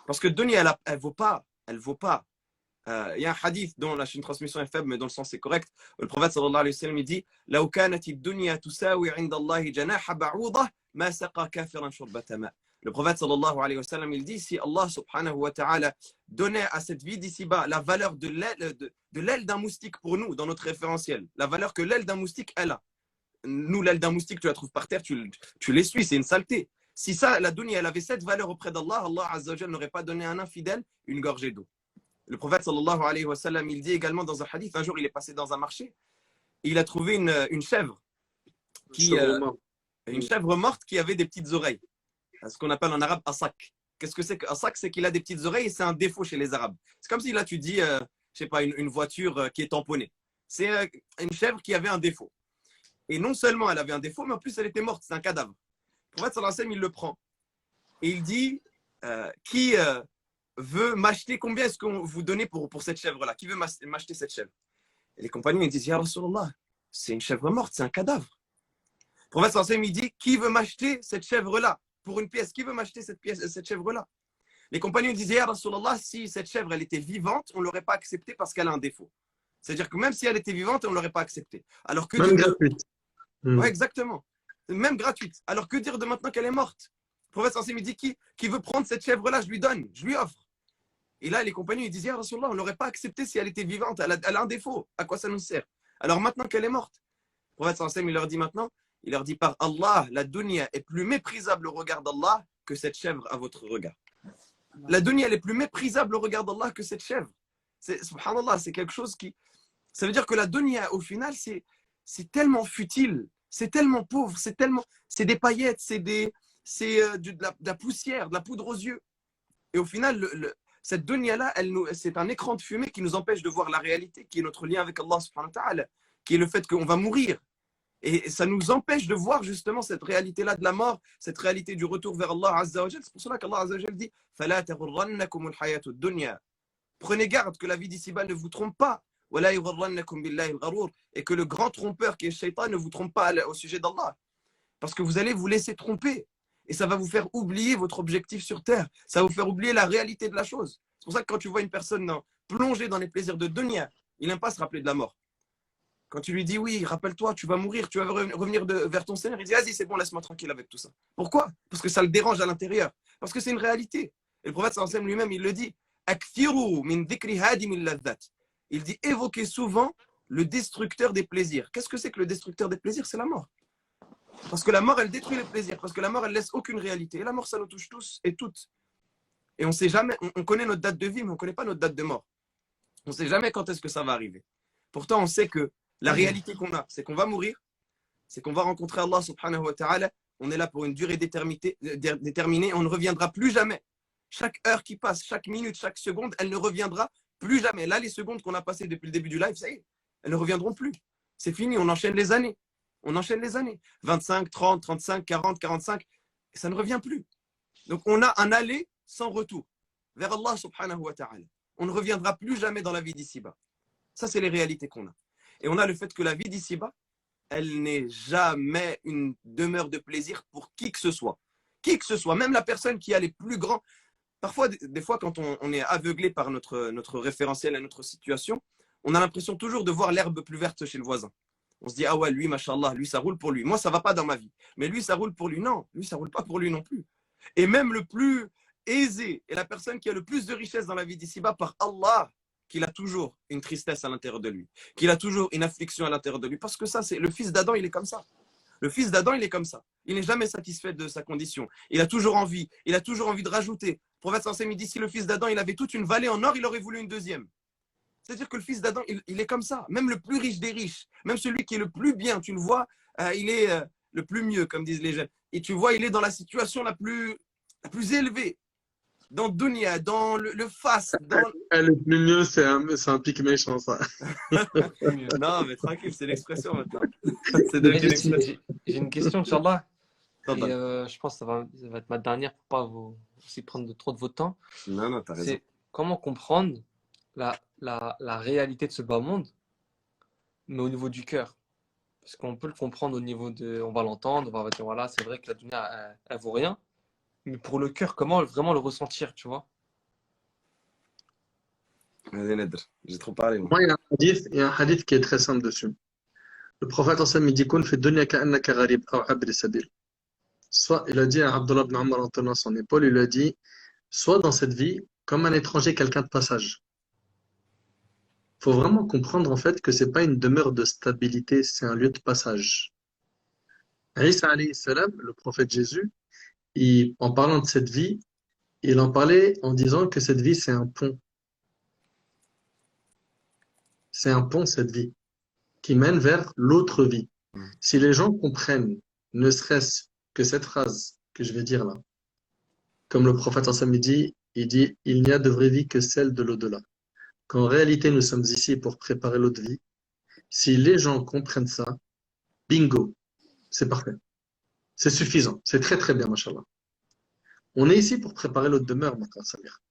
Parce que le dunya, elle vaut pas. Il y a un hadith dont une transmission est faible, mais dont le sens est correct. Le prophète sallallahu alayhi wa sallam il dit لو كانت الدنيا تساوي عند الله جناح بعوضة ما سقى كافرا شربة ماء. Le prophète sallallahu alayhi wa sallam il dit si Allah subhanahu wa ta'ala donnait à cette vie d'ici-bas la valeur de l'aile d'un moustique pour nous, dans notre référentiel, la valeur que l'aile d'un moustique elle a. Nous, l'aile d'un moustique, tu la trouves par terre, tu l'essuies, c'est une saleté. Si ça, la dunya, elle avait cette valeur auprès d'Allah, Allah Azza wa Jalla n'aurait pas donné à un infidèle une gorgée d'eau. Le prophète sallallahu alayhi wa sallam, il dit également dans un hadith, un jour il est passé dans un marché, et il a trouvé une chèvre, une chèvre morte qui avait des petites oreilles, ce qu'on appelle en arabe asak. Qu'est-ce que c'est qu'asak? C'est qu'il a des petites oreilles et c'est un défaut chez les Arabes. C'est comme si là tu dis, je sais pas, une voiture qui est tamponnée. C'est une chèvre qui avait un défaut. Et non seulement elle avait un défaut, mais en plus elle était morte, c'est un cadavre. Le prophète sallallahu alayhi wa sallam, il le prend et il dit, qui veut m'acheter, combien est-ce qu'on vous donnez pour cette chèvre-là? Qui veut m'acheter cette chèvre? Et les compagnons ils disent, Ya Rasulallah, c'est une chèvre morte, c'est un cadavre. Le prophète sallallahu alayhi wa sallam, il dit, qui veut m'acheter cette chèvre-là pour une pièce? Qui veut m'acheter cette chèvre-là? Les compagnons disaient, Ya Rasulallah, si cette chèvre elle était vivante, on ne l'aurait pas acceptée parce qu'elle a un défaut. C'est-à-dire que même si elle était vivante, on ne l'aurait pas acceptée. Alors que même gratuite. Ouais, exactement. Même gratuite. Alors que dire de maintenant qu'elle est morte? Le prophète sallallahu alayhi wa sallam, il dit, qui veut prendre cette chèvre-là, je lui donne, je lui offre. Et là, les compagnons, ils disaient, Ya Rasulallah, on ne l'aurait pas accepté si elle était vivante. Elle a un défaut. À quoi ça nous sert? Alors maintenant qu'elle est morte, le prophète sallallahu alayhi wa sallam, il leur dit maintenant, il leur dit par Allah, la dunya est plus méprisable au regard d'Allah que cette chèvre à votre regard. La dunya, elle est plus méprisable au regard d'Allah que cette chèvre. Subhanallah, c'est quelque chose qui... Ça veut dire que la dunya, au final, c'est tellement futile, c'est tellement pauvre, c'est des paillettes, c'est de la poussière, de la poudre aux yeux. Et au final, cette dunya-là, c'est un écran de fumée qui nous empêche de voir la réalité, qui est notre lien avec Allah subhanahu wa ta'ala, qui est le fait qu'on va mourir. Et ça nous empêche de voir justement cette réalité-là de la mort, cette réalité du retour vers Allah Azza wa Jal. C'est pour cela qu'Allah Azza wa Jal dit « Fala taghurrannakum al-hayatud dunya » Prenez garde que la vie d'ici-bas ne vous trompe pas. وَلَا يُغَرَّنَّكُمْ بِاللَّهِ الْغَرُورُ. Et que le grand trompeur qui est Shaitan ne vous trompe pas au sujet d'Allah. Parce que vous allez vous laisser tromper. Et ça va vous faire oublier votre objectif sur terre. Ça va vous faire oublier la réalité de la chose. C'est pour ça que quand tu vois une personne plongée dans les plaisirs de dunya, il n'aime pas se rappeler de la mort. Quand tu lui dis oui, rappelle-toi, tu vas mourir, tu vas revenir vers ton Seigneur, il dit vas-y, c'est bon, laisse-moi tranquille avec tout ça. Pourquoi? Parce que ça le dérange à l'intérieur. Parce que c'est une réalité. Et le prophète sallallahu alayhi wa sallam lui-même, il le dit Akthiru min dhikri hadimil ladhat. Il dit évoquez souvent le destructeur des plaisirs. Qu'est-ce que c'est que le destructeur des plaisirs? C'est la mort. Parce que la mort, elle détruit les plaisirs. Parce que la mort, elle laisse aucune réalité. Et la mort, ça nous touche tous et toutes. Et on sait jamais, on connaît notre date de vie, mais on ne connaît pas notre date de mort. On ne sait jamais quand est-ce que ça va arriver. Pourtant, on sait que la réalité qu'on a, c'est qu'on va mourir, c'est qu'on va rencontrer Allah subhanahu wa ta'ala. On est là pour une durée déterminée. On ne reviendra plus jamais. Chaque heure qui passe, chaque minute, chaque seconde, elle ne reviendra plus jamais. Là, les secondes qu'on a passées depuis le début du live, ça y est, elles ne reviendront plus. C'est fini, on enchaîne les années. On enchaîne les années. 25, 30, 35, 40, 45, et ça ne revient plus. Donc, on a un aller sans retour vers Allah subhanahu wa ta'ala. On ne reviendra plus jamais dans la vie d'ici-bas. Ça, c'est les réalités qu'on a. Et on a le fait que la vie d'ici-bas, elle n'est jamais une demeure de plaisir pour qui que ce soit. Qui que ce soit, même la personne qui a les plus grands. Parfois, des fois, quand on est aveuglé par notre référentiel à notre situation, on a l'impression toujours de voir l'herbe plus verte chez le voisin. On se dit, ah ouais, lui, machallah, lui, ça roule pour lui. Moi, ça ne va pas dans ma vie. Mais lui, ça roule pour lui. Non, lui, ça ne roule pas pour lui non plus. Et même le plus aisé et la personne qui a le plus de richesse dans la vie d'ici-bas, par Allah, qu'il a toujours une tristesse à l'intérieur de lui, qu'il a toujours une affliction à l'intérieur de lui. Parce que ça, c'est le fils d'Adam, il est comme ça. Le fils d'Adam, il est comme ça. Il n'est jamais satisfait de sa condition. Il a toujours envie de rajouter. Le prophète sallallahu alayhi wa sallam dit, si le fils d'Adam, il avait toute une vallée en or, il aurait voulu une deuxième. C'est-à-dire que le fils d'Adam, il est comme ça. Même le plus riche des riches, même celui qui est le plus bien, tu le vois, il est le plus mieux, comme disent les jeunes. Et tu vois, il est dans la situation la plus élevée. Dans Dunya, dans le face. Le plus mieux, c'est un pic méchant, ça. Non, mais tranquille, c'est l'expression maintenant. C'est devenu l'expression. J'ai une question, Inch'Allah. Et Tafadhal. je pense que ça va être ma dernière pour pas vous aussi prendre trop de votre temps. Non, t'as raison. C'est comment comprendre la réalité de ce bas monde, mais au niveau du cœur. Parce qu'on peut le comprendre au niveau de. On va l'entendre, on va dire voilà, c'est vrai que la dunya, elle vaut rien. Mais pour le cœur, comment vraiment le ressentir, tu vois? Vas-y, Nedr. J'ai trop parlé, moi. Moi, il y a un hadith qui est très simple dessus. Le prophète sallallahu alayhi wa sallam, il dit Kun fi dunya ka'annaka gharib aw abri sabil. Soit, il a dit à Abdullah ibn Ammar en tenant son épaule, il lui a dit sois dans cette vie comme un étranger, quelqu'un de passage. Il faut vraiment comprendre en fait que c'est pas une demeure de stabilité, c'est un lieu de passage. Isa alayhi salam, le prophète Jésus, en parlant de cette vie, il en parlait en disant que cette vie c'est un pont. C'est un pont, cette vie, qui mène vers l'autre vie. Si les gens comprennent, ne serait-ce que cette phrase que je vais dire là, comme le prophète sallallahu alayhi wa sallam il dit, il n'y a de vraie vie que celle de l'au-delà. Qu'en réalité, nous sommes ici pour préparer l'autre vie. Si les gens comprennent ça, bingo, c'est parfait. C'est suffisant. C'est très très bien, machallah. On est ici pour préparer l'autre demeure, maintenant, Samir.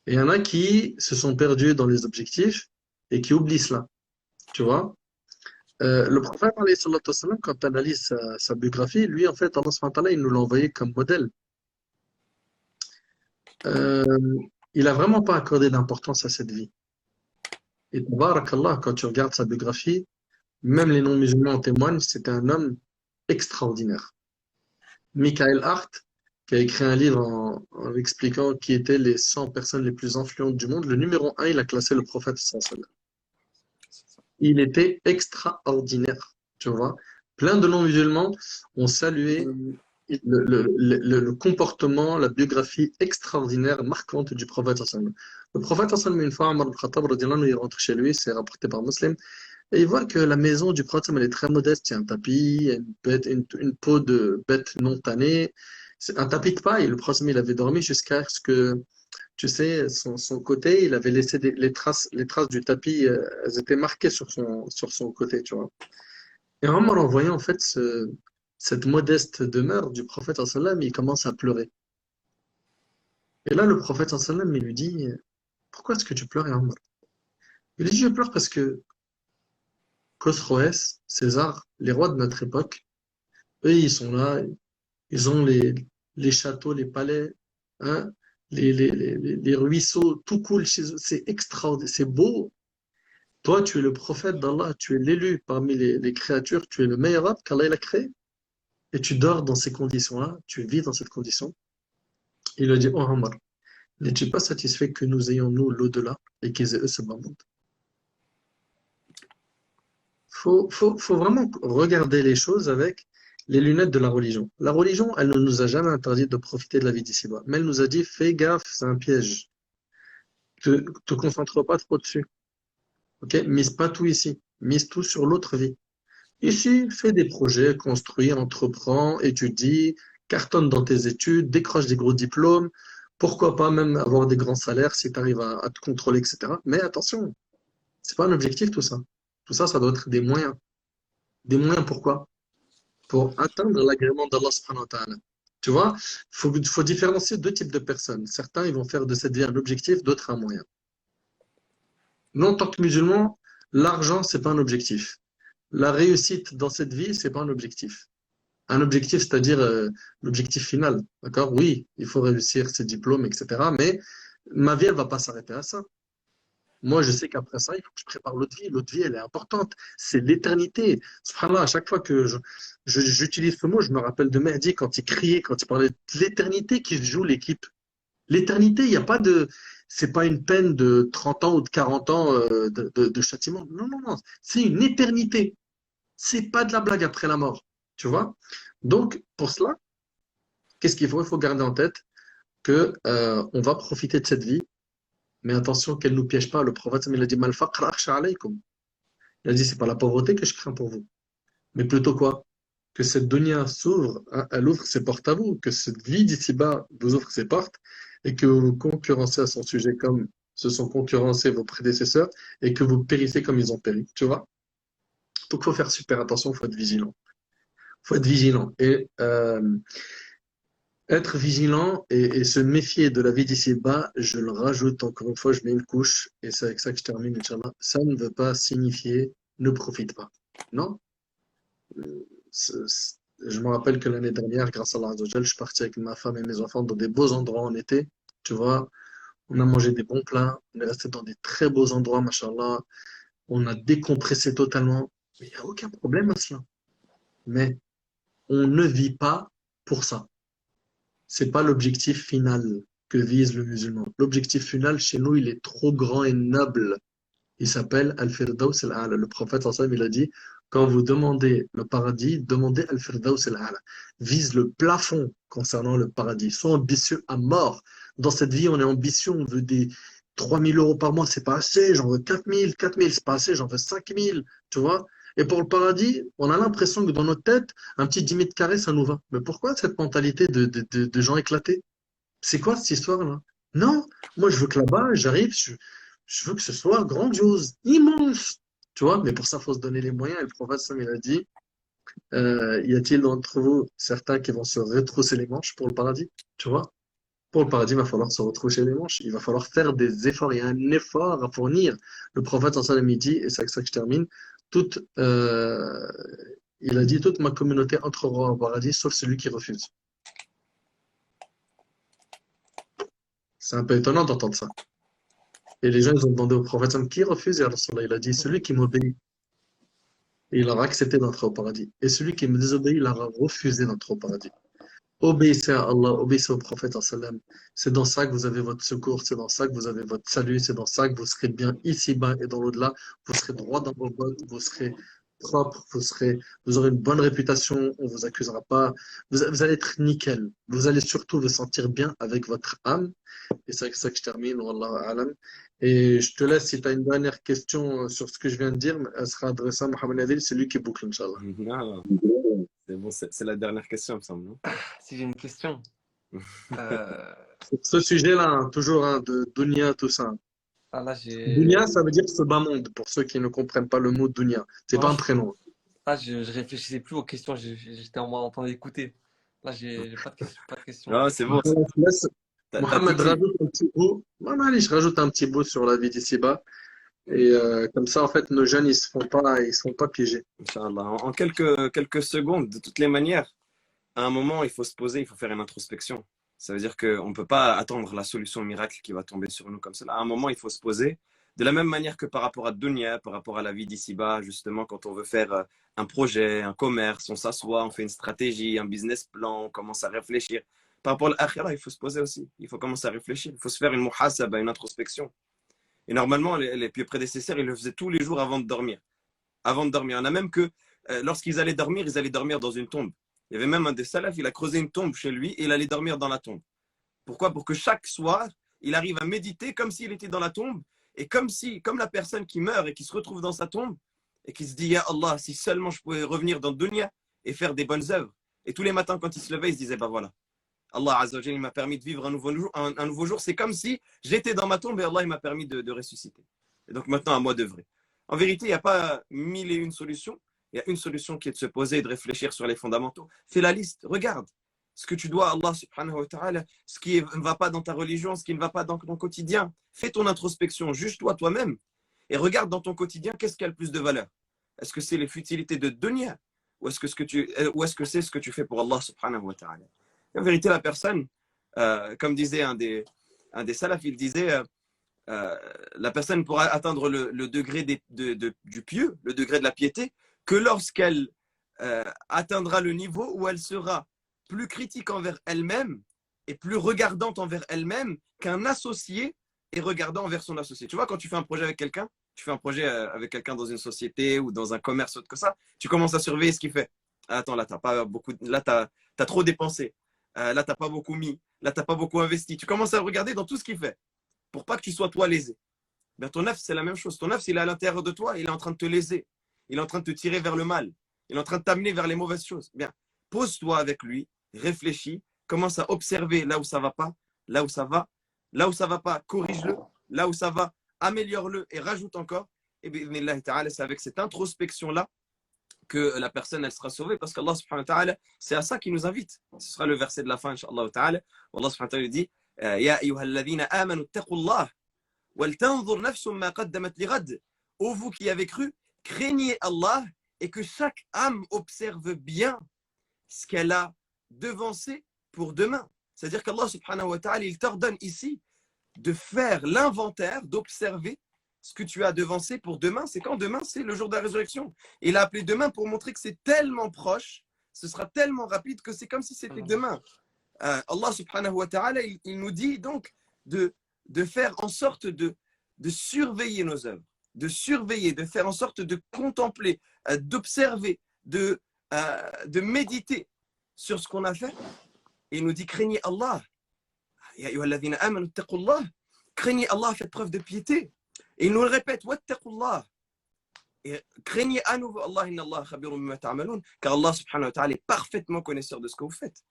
Et il y en a qui se sont perdus dans les objectifs et qui oublient cela. Tu vois? Le prophète, alayhi salatu wassalam, quand on analyse sa biographie, lui, en fait, Allah subhanahu wa ta'ala, il nous l'a envoyé comme modèle. Il n'a vraiment pas accordé d'importance à cette vie. Et tabarakallah, quand tu regardes sa biographie, même les non-musulmans en témoignent, c'était un homme extraordinaire. Michael Hart, qui a écrit un livre en expliquant qui étaient les 100 personnes les plus influentes du monde, le numéro 1, il a classé le prophète sallallahu alayhi wa sallam. Il était extraordinaire, tu vois. Plein de non-musulmans ont salué le comportement, la biographie extraordinaire, marquante du prophète sallallahu alayhi wa sallam. Le prophète sallallahu alayhi wa sallam, une fois, Omar ibn Khattab, radiyallahu anhu, il rentre chez lui, c'est rapporté par Muslim, et il voit que la maison du prophète sallallahu alayhi wa sallam, elle est très modeste. Il y a un tapis, une peau de bête non tannée, c'est un tapis de paille. Le prophète il avait dormi jusqu'à ce que, tu sais, son côté, il avait laissé les traces du tapis, elles étaient marquées sur son côté, tu vois. Et Omar, en voyant en fait cette modeste demeure du prophète sallallahu alayhi wa sallam, il commence à pleurer. Et là, le prophète sallallahu alayhi wa sallam, il lui dit, pourquoi est-ce que tu pleures, ya Omar? Il dit, je pleure parce que Khosroès, César, les rois de notre époque, eux, ils sont là, ils ont les châteaux, les palais, hein, les ruisseaux, tout coule chez eux. C'est extraordinaire, c'est beau. Toi, tu es le prophète d'Allah, tu es l'élu parmi les créatures, tu es le meilleur homme qu'Allah il a créé. Et tu dors dans ces conditions-là, tu vis dans cette condition. Il a dit, oh Omar, n'es-tu pas satisfait que nous ayons, nous, l'au-delà et qu'ils aient eux ce bas monde? Faut vraiment regarder les choses avec les lunettes de la religion. La religion, elle ne nous a jamais interdit de profiter de la vie d'ici-bas. Mais elle nous a dit, fais gaffe, c'est un piège. Te concentre pas trop dessus. Ok? Mise pas tout ici. Mise tout sur l'autre vie. Ici, fais des projets, construis, entreprends, étudie, cartonne dans tes études, décroche des gros diplômes. Pourquoi pas même avoir des grands salaires si tu arrives à te contrôler, etc. Mais attention, c'est pas un objectif tout ça. Tout ça, ça doit être des moyens. Des moyens pourquoi? Pour atteindre l'agrément d'Allah subhanahu wa ta'ala. Tu vois, faut différencier deux types de personnes. Certains, ils vont faire de cette vie un objectif, d'autres un moyen. Nous, en tant que musulmans, l'argent, c'est pas un objectif. La réussite dans cette vie, c'est pas un objectif. Un objectif, c'est-à-dire l'objectif final. D'accord? Oui, il faut réussir ses diplômes, etc. Mais ma vie, elle va pas s'arrêter à ça. Moi, je sais qu'après ça, il faut que je prépare l'autre vie. L'autre vie, elle est importante. C'est l'éternité. Subhanallah, à chaque fois que j'utilise ce mot, je me rappelle de Mehdi quand il criait, quand il parlait de l'éternité qui se joue l'équipe. L'éternité, il n'y a pas de. C'est pas une peine de 30 ans ou de 40 ans de châtiment. Non, non, non. C'est une éternité. C'est pas de la blague après la mort. Tu vois? Donc, pour cela, qu'est-ce qu'il faut? Il faut garder en tête que on va profiter de cette vie, mais attention qu'elle ne nous piège pas. Le prophète, il a dit, Mal faqr akhsha alaykum. Il a dit, c'est pas la pauvreté que je crains pour vous, mais plutôt quoi? Que cette dunya s'ouvre, hein, elle ouvre ses portes à vous, que cette vie d'ici-bas vous ouvre ses portes et que vous vous concurrencez à son sujet comme se sont concurrencés vos prédécesseurs et que vous périssez comme ils ont péri. Tu vois? Donc, il faut faire super attention, il faut être vigilant. Il faut être vigilant. Et être vigilant et se méfier de la vie d'ici-bas, je le rajoute encore une fois, je mets une couche, et c'est avec ça que je termine, Inch'Allah. Ça ne veut pas signifier ne profite pas. Non? Je me rappelle que l'année dernière, grâce à Allah Azza wa Jal, je suis parti avec ma femme et mes enfants dans des beaux endroits en été. Tu vois, on a mangé des bons plats, on est resté dans des très beaux endroits, machallah. On a décompressé totalement. Mais il n'y a aucun problème à cela. Mais on ne vit pas pour ça. C'est pas l'objectif final que vise le musulman. L'objectif final chez nous, il est trop grand et noble. Il s'appelle Al-Firdaus al-A'la. Le prophète sallallahu alayhi wa sallam, il a dit, quand vous demandez le paradis, demandez Al-Firdaus al-A'la. Vise le plafond concernant le paradis. Sois ambitieux à mort. Dans cette vie, on est ambitieux, on veut des 3000 euros par mois, c'est pas assez, j'en veux 4000, 4000, c'est pas assez, j'en veux 5000, tu vois. Et pour le paradis, on a l'impression que dans notre tête, un petit 10 mètres carrés, ça nous va. Mais pourquoi cette mentalité de gens éclatés? C'est quoi cette histoire-là? Non, moi je veux que là-bas, j'arrive, je veux que ce soit grandiose, immense. Tu vois, mais pour ça, il faut se donner les moyens. Et le prophète, Sam, il a dit, y a-t-il d'entre vous certains qui vont se retrousser les manches pour le paradis? Tu vois? Pour le paradis, il va falloir se retrousser les manches. Il va falloir faire des efforts. Il y a un effort à fournir. Le prophète, en salam, il dit, et c'est avec ça que je termine, toute, il a dit, toute ma communauté entrera au paradis, sauf celui qui refuse. C'est un peu étonnant d'entendre ça. Et les gens, ils ont demandé au prophète, qui refuse? Et Rasulallah, il a dit, celui qui m'obéit. Et il aura accepté d'entrer au paradis. Et celui qui me désobéit, il aura refusé d'entrer au paradis. Obéissez à Allah, obéissez au prophète sallam. C'est dans ça que vous avez votre secours, c'est dans ça que vous avez votre salut, c'est dans ça que vous serez bien ici-bas et dans l'au-delà. Vous serez droit dans vos bottes, vous serez propre, vous aurez une bonne réputation, on vous accusera pas. Vous allez être nickel. Vous allez surtout vous sentir bien avec votre âme. Et c'est avec ça que je termine, wallahu a'lam. Et je te laisse, si tu as une dernière question sur ce que je viens de dire, elle sera adressée à Mohamed Adil, c'est lui qui boucle, Inch'Allah. Non, c'est bon, c'est la dernière question, il me semble, non? Si j'ai une question. Euh, Ce sujet-là, hein, toujours hein, de dunya, tout ça. ah là, Dunya, ça veut dire ce bas monde, pour ceux qui ne comprennent pas le mot dunya. C'est non, pas un prénom. je réfléchissais plus aux questions, j'étais en train d'écouter. Là, j'ai pas de questions. Non, c'est bon. Alors, je laisse T'as Mohamed tout dit. rajoute un petit bout. Moi, allez, je rajoute un petit bout sur la vie d'ici-bas. Et comme ça, en fait, nos jeunes, ils se font pas piéger. Inch'Allah. En quelques secondes, de toutes les manières, à un moment, il faut se poser, il faut faire une introspection. Ça veut dire qu'on ne peut pas attendre la solution miracle qui va tomber sur nous comme ça. À un moment, il faut se poser. De la même manière que par rapport à Dunya, par rapport à la vie d'ici-bas, justement, quand on veut faire un projet, un commerce, on s'assoit, on fait une stratégie, un business plan, on commence à réfléchir. Par rapport à l'akhira, il faut se poser aussi. Il faut commencer à réfléchir. Il faut se faire une muhasaba, une introspection. Et normalement, les pieux prédécesseurs, ils le faisaient tous les jours avant de dormir. Avant de dormir. Il y en a même que lorsqu'ils allaient dormir, ils allaient dormir dans une tombe. Il y avait même un des salafs, il a creusé une tombe chez lui et il allait dormir dans la tombe. Pourquoi? Pour que chaque soir, il arrive à méditer comme s'il était dans la tombe et comme la personne qui meurt et qui se retrouve dans sa tombe et qui se dit, Ya Allah, si seulement je pouvais revenir dans le dunya et faire des bonnes œuvres. Et tous les matins, quand il se levait, il se disait, bah voilà, Allah Azza wa Jalla, il m'a permis de vivre un nouveau jour. C'est comme si j'étais dans ma tombe et Allah il m'a permis de ressusciter. Et donc maintenant, à moi d'œuvrer. En vérité, il n'y a pas mille et une solutions. Il y a une solution qui est de se poser et de réfléchir sur les fondamentaux. Fais la liste, regarde ce que tu dois à Allah subhanahu wa ta'ala, ce qui ne va pas dans ta religion, ce qui ne va pas dans ton quotidien. Fais ton introspection, juge-toi toi-même et regarde dans ton quotidien qu'est-ce qui a le plus de valeur. Est-ce que c'est les futilités de dunya ou est-ce que c'est ce que tu fais pour Allah subhanahu wa ta'ala? En vérité, la personne, comme disait un des salafs, il disait la personne pourra atteindre le degré du pieux, le degré de la piété, que lorsqu'elle atteindra le niveau où elle sera plus critique envers elle-même et plus regardante envers elle-même qu'un associé est regardant envers son associé. Tu vois, quand tu fais un projet avec quelqu'un, tu fais un projet avec quelqu'un dans une société ou dans un commerce autre que ça, tu commences à surveiller ce qu'il fait. Attends, là, t'as trop dépensé. Là, t'as pas beaucoup mis. Là, t'as pas beaucoup investi. Tu commences à regarder dans tout ce qu'il fait pour pas que tu sois toi lésé. Ben, ton œuf, c'est la même chose. Ton œuf, il est à l'intérieur de toi, il est en train de te léser. Il est en train de te tirer vers le mal. Il est en train de t'amener vers les mauvaises choses. Bien, pose-toi avec lui, réfléchis, commence à observer là où ça va pas, là où ça va. Là où ça va pas, corrige-le. Là où ça va, améliore-le et rajoute encore. Et bien, c'est avec cette introspection-là que la personne, elle sera sauvée parce qu'Allah subhanahu wa ta'ala, c'est à ça qu'il nous invite. Ce sera le verset de la fin, Inch'Allah ta'ala. Allah subhanahu wa ta'ala dit Ya ayyuhalladhina amanu taqullah wal tanzur nafsum ma qaddamat lighad. Ô vous qui avez cru, craignez Allah et que chaque âme observe bien ce qu'elle a devancé pour demain. C'est-à-dire qu'Allah subhanahu wa ta'ala, il t'ordonne ici de faire l'inventaire, d'observer ce que tu as devancé pour demain. C'est quand demain, c'est le jour de la résurrection. Il a appelé demain pour montrer que c'est tellement proche, ce sera tellement rapide que c'est comme si c'était demain. Allah subhanahu wa ta'ala, il nous dit donc de faire en sorte de surveiller nos œuvres, de surveiller, de faire en sorte de contempler, d'observer, de méditer sur ce qu'on a fait. Et il nous dit craignez Allah. Ya ayyuhalladhina amanu taqullah. Craignez Allah, faites preuve de piété. Et il nous le répète, wattaqullah. Et craignez à nouveau Allah, inna Allah khabirun bima ta'malun, car Allah subhanahu wa ta'ala est parfaitement connaisseur de ce que vous faites.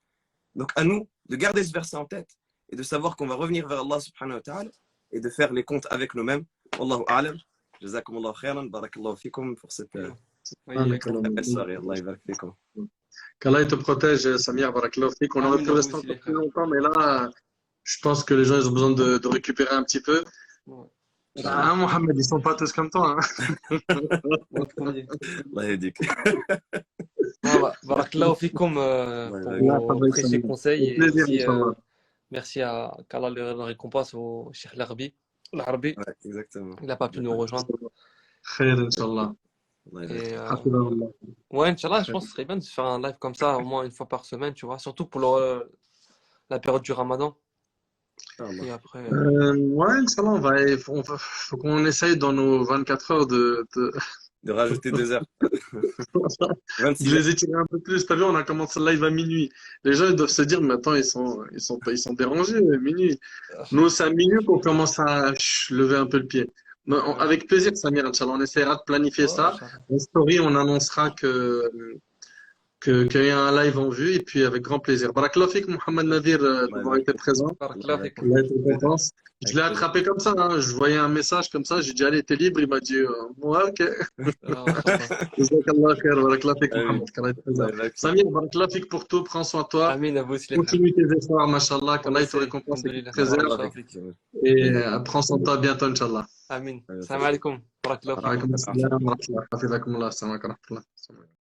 Donc à nous de garder ce verset en tête et de savoir qu'on va revenir vers Allah subhanahu wa ta'ala et de faire les comptes avec nous-mêmes. Wallahu a'lam. Jazakumullahu khairan. Barakallahu fikum pour cette belle soirée. Allah yabarak fikum. Qu'Allah te protège, Samir, barakallahu fik. On aurait pu rester encore plus longtemps, mais là, je pense que les gens ils ont besoin de récupérer un petit peu. Ah, Mohamed, ils sont pas tous comme toi. Hein. Allah yadik. Barakallahu fikum pour vos précieux conseils. Et aussi, merci à qu'Allah le récompense au Cheikh Larbi. Ouais, exactement. Il n'a pas pu nous rejoindre. Khair, Inch'Allah. Et ouais, Inch'Allah, je pense que ce serait bien de se faire un live comme ça, au moins une fois par semaine, tu vois, surtout pour la période du Ramadan. Et après, ouais, Inch'Allah, faut qu'on essaye dans nos 24 heures de rajouter 2 heures. de les étirer un peu plus. T'as vu, on a commencé le live à minuit. Les gens ils doivent se dire, mais attends, ils sont dérangés, minuit. Nous, c'est à minuit qu'on commence à lever un peu le pied. Mais avec plaisir, Samir, Inch'Allah, on essaiera de planifier ça. En story, on annoncera que qu'il y ait un live en vue, et puis avec grand plaisir. Barakallahu fik, Mohamed Nadir, d'avoir été présent. Barakallahu fik. Il a été content. Je l'ai attrapé comme ça, hein. Je voyais un message comme ça, j'ai dit, allez, t'es libre. Il m'a dit, moi, ok. Jazakallah khair, barakallahu fik, Mohamed. qu'Allah te préserve. Samir, barakallahu fik pour tout, prends soin de toi. Amin, à vous aussi les frères. Continue tes efforts, mashallah, qu'Allah te récompense et te préserve. Et prends soin de toi bientôt, Inch'Allah. Amin. Salam alaikum. Barakallahu fik. Wa alaykoum assalam wa rahmatullah. Hafizakumullah. Assalamu alaikum wa rahmatullah.